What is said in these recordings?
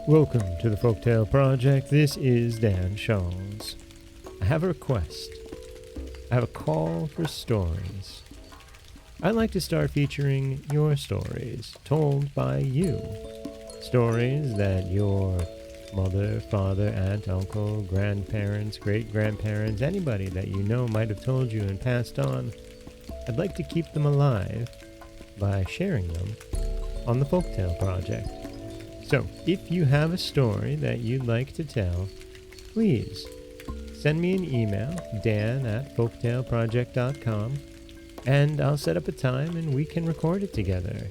Welcome to the Folktale Project. This is Dan Shawls. I have a request. I have a call for stories. I'd like to start featuring your stories, told by you. Stories that your mother, father, aunt, uncle, grandparents, great-grandparents, anybody that you know might have told you and passed on. I'd like to keep them alive by sharing them on the Folktale Project. So, if you have a story that you'd like to tell, please send me an email, dan@folktaleproject.com, and I'll set up a time and we can record it together.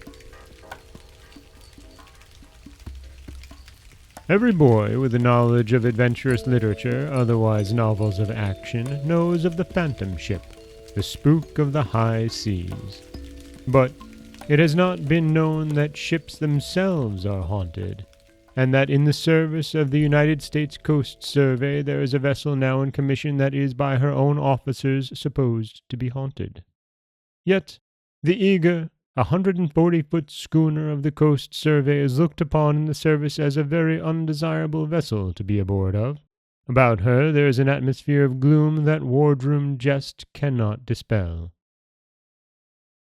Every boy with a knowledge of adventurous literature, otherwise novels of action, knows of the phantom ship, the spook of the high seas. But it has not been known that ships themselves are haunted, and that in the service of the United States Coast Survey there is a vessel now in commission that is by her own officers supposed to be haunted. Yet the eager 140-foot schooner of the Coast Survey is looked upon in the service as a very undesirable vessel to be aboard of. About her there is an atmosphere of gloom that wardroom jest cannot dispel.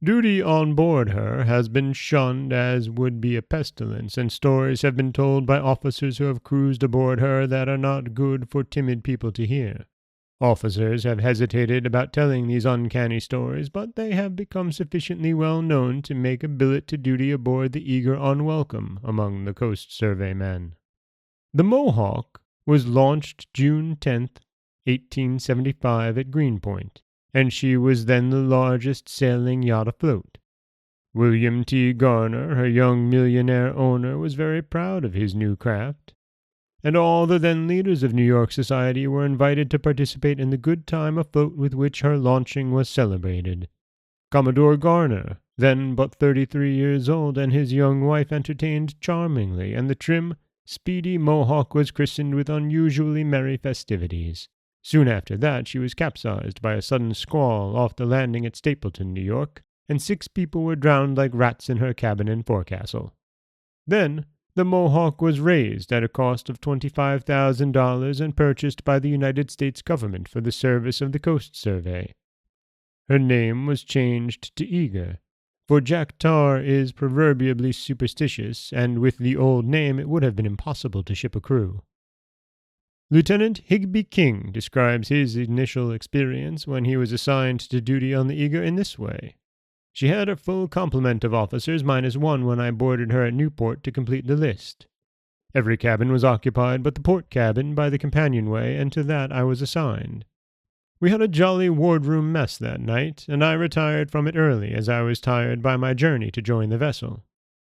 Duty on board her has been shunned as would be a pestilence, and stories have been told by officers who have cruised aboard her that are not good for timid people to hear. Officers have hesitated about telling these uncanny stories, but they have become sufficiently well known to make a billet to duty aboard the Eager unwelcome among the Coast Survey men. The Mohawk was launched June 10th, 1875 at Greenpoint, and she was then the largest sailing yacht afloat. William T. Garner, her young millionaire owner, was very proud of his new craft, and all the then leaders of New York society were invited to participate in the good time afloat with which her launching was celebrated. Commodore Garner, then but 33 years old, and his young wife entertained charmingly, and the trim, speedy Mohawk was christened with unusually merry festivities. Soon after that she was capsized by a sudden squall off the landing at Stapleton, New York, and 6 people were drowned like rats in her cabin and forecastle. Then the Mohawk was raised at a cost of $25,000 and purchased by the United States government for the service of the Coast Survey. Her name was changed to Eager, for Jack Tar is proverbially superstitious, and with the old name it would have been impossible to ship a crew. Lieutenant Higby King describes his initial experience when he was assigned to duty on the Eager in this way. She had a full complement of officers minus one when I boarded her at Newport to complete the list. Every cabin was occupied but the port cabin by the companionway, and to that I was assigned. We had a jolly wardroom mess that night, and I retired from it early as I was tired by my journey to join the vessel.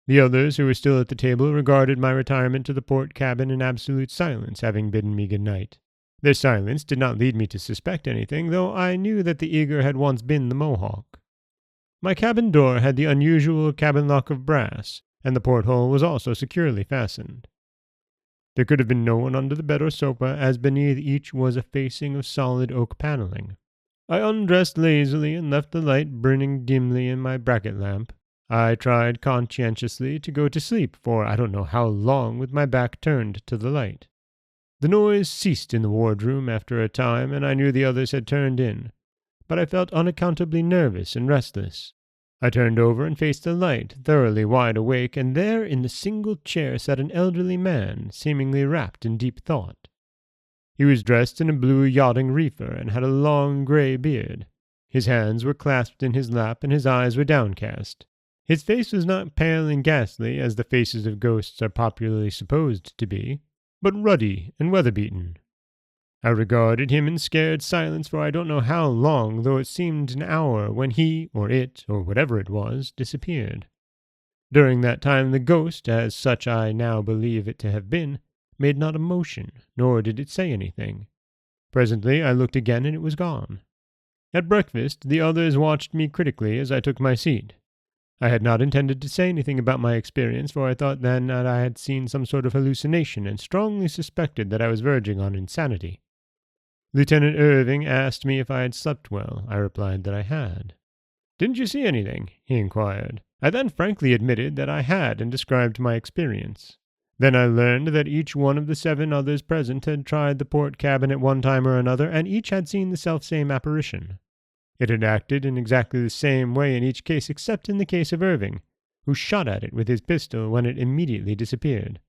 The others who were still at the table regarded my retirement to the port cabin in absolute silence, having bidden me good night. Their silence did not lead me to suspect anything, though I knew that the Eager had once been the Mohawk. My cabin door had the unusual cabin lock of brass, and the porthole was also securely fastened. There could have been no one under the bed or sofa, as beneath each was a facing of solid oak paneling. I undressed lazily and left the light burning dimly in my bracket lamp. I tried conscientiously to go to sleep for I don't know how long with my back turned to the light. The noise ceased in the wardroom after a time, and I knew the others had turned in, but I felt unaccountably nervous and restless. I turned over and faced the light, thoroughly wide awake, and there in the single chair sat an elderly man, seemingly wrapped in deep thought. He was dressed in a blue yachting reefer and had a long grey beard. His hands were clasped in his lap and his eyes were downcast. His face was not pale and ghastly, as the faces of ghosts are popularly supposed to be, but ruddy and weather-beaten. I regarded him in scared silence for I don't know how long, though it seemed an hour, when he, or it, or whatever it was, disappeared. During that time the ghost, as such I now believe it to have been, made not a motion, nor did it say anything. Presently I looked again, and it was gone. At breakfast the others watched me critically as I took my seat. I had not intended to say anything about my experience, for I thought then that I had seen some sort of hallucination, and strongly suspected that I was verging on insanity. Lieutenant Irving asked me if I had slept well. I replied that I had. "Didn't you see anything?" he inquired. I then frankly admitted that I had, and described my experience. Then I learned that each one of the 7 others present had tried the port cabin at one time or another, and each had seen the selfsame apparition. It had acted in exactly the same way in each case except in the case of Irving, who shot at it with his pistol when it immediately disappeared.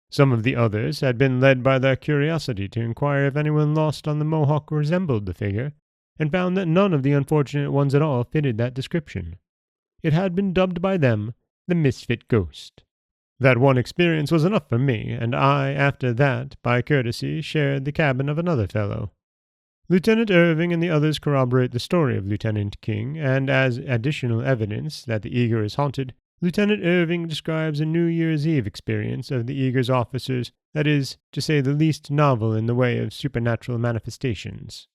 Some of the others had been led by their curiosity to inquire if anyone lost on the Mohawk resembled the figure, and found that none of the unfortunate ones at all fitted that description. It had been dubbed by them the Misfit Ghost. That one experience was enough for me, and I, after that, by courtesy, shared the cabin of another fellow. Lieutenant Irving and the others corroborate the story of Lieutenant King, and as additional evidence that the Eager is haunted, Lieutenant Irving describes a New Year's Eve experience of the Eager's officers that is, to say the least, novel in the way of supernatural manifestations.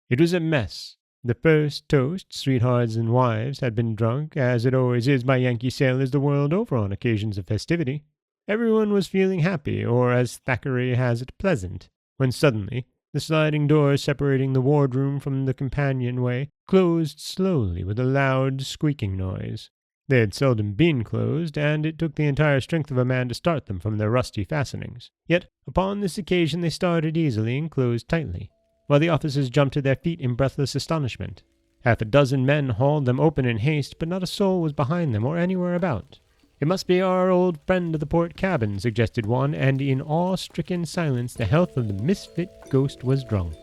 It was a mess. The first toast, sweethearts and wives, had been drunk, as it always is by Yankee sailors the world over on occasions of festivity. Everyone was feeling happy, or as Thackeray has it, pleasant, when suddenly the sliding doors separating the wardroom from the companionway closed slowly with a loud squeaking noise. They had seldom been closed, and it took the entire strength of a man to start them from their rusty fastenings. Yet upon this occasion they started easily and closed tightly, while the officers jumped to their feet in breathless astonishment. 6 men hauled them open in haste, but not a soul was behind them or anywhere about. "It must be our old friend of the port cabin," suggested one, and in awe-stricken silence the health of the Misfit Ghost was drunk.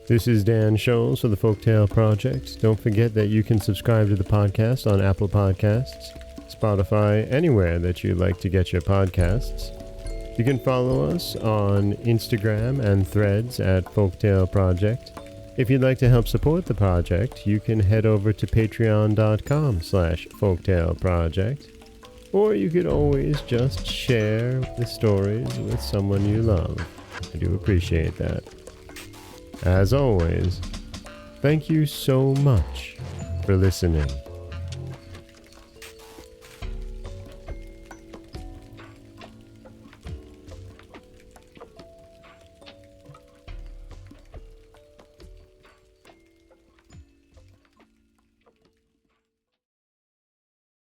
This is Dan Scholes for the Folktale Project. Don't forget that you can subscribe to the podcast on Apple Podcasts, Spotify, anywhere that you like to get your podcasts. You can follow us on Instagram and Threads at Folktale Project. If you'd like to help support the project, you can head over to patreon.com/folktaleproject. Or you could always just share the stories with someone you love. I do appreciate that. As always, thank you so much for listening.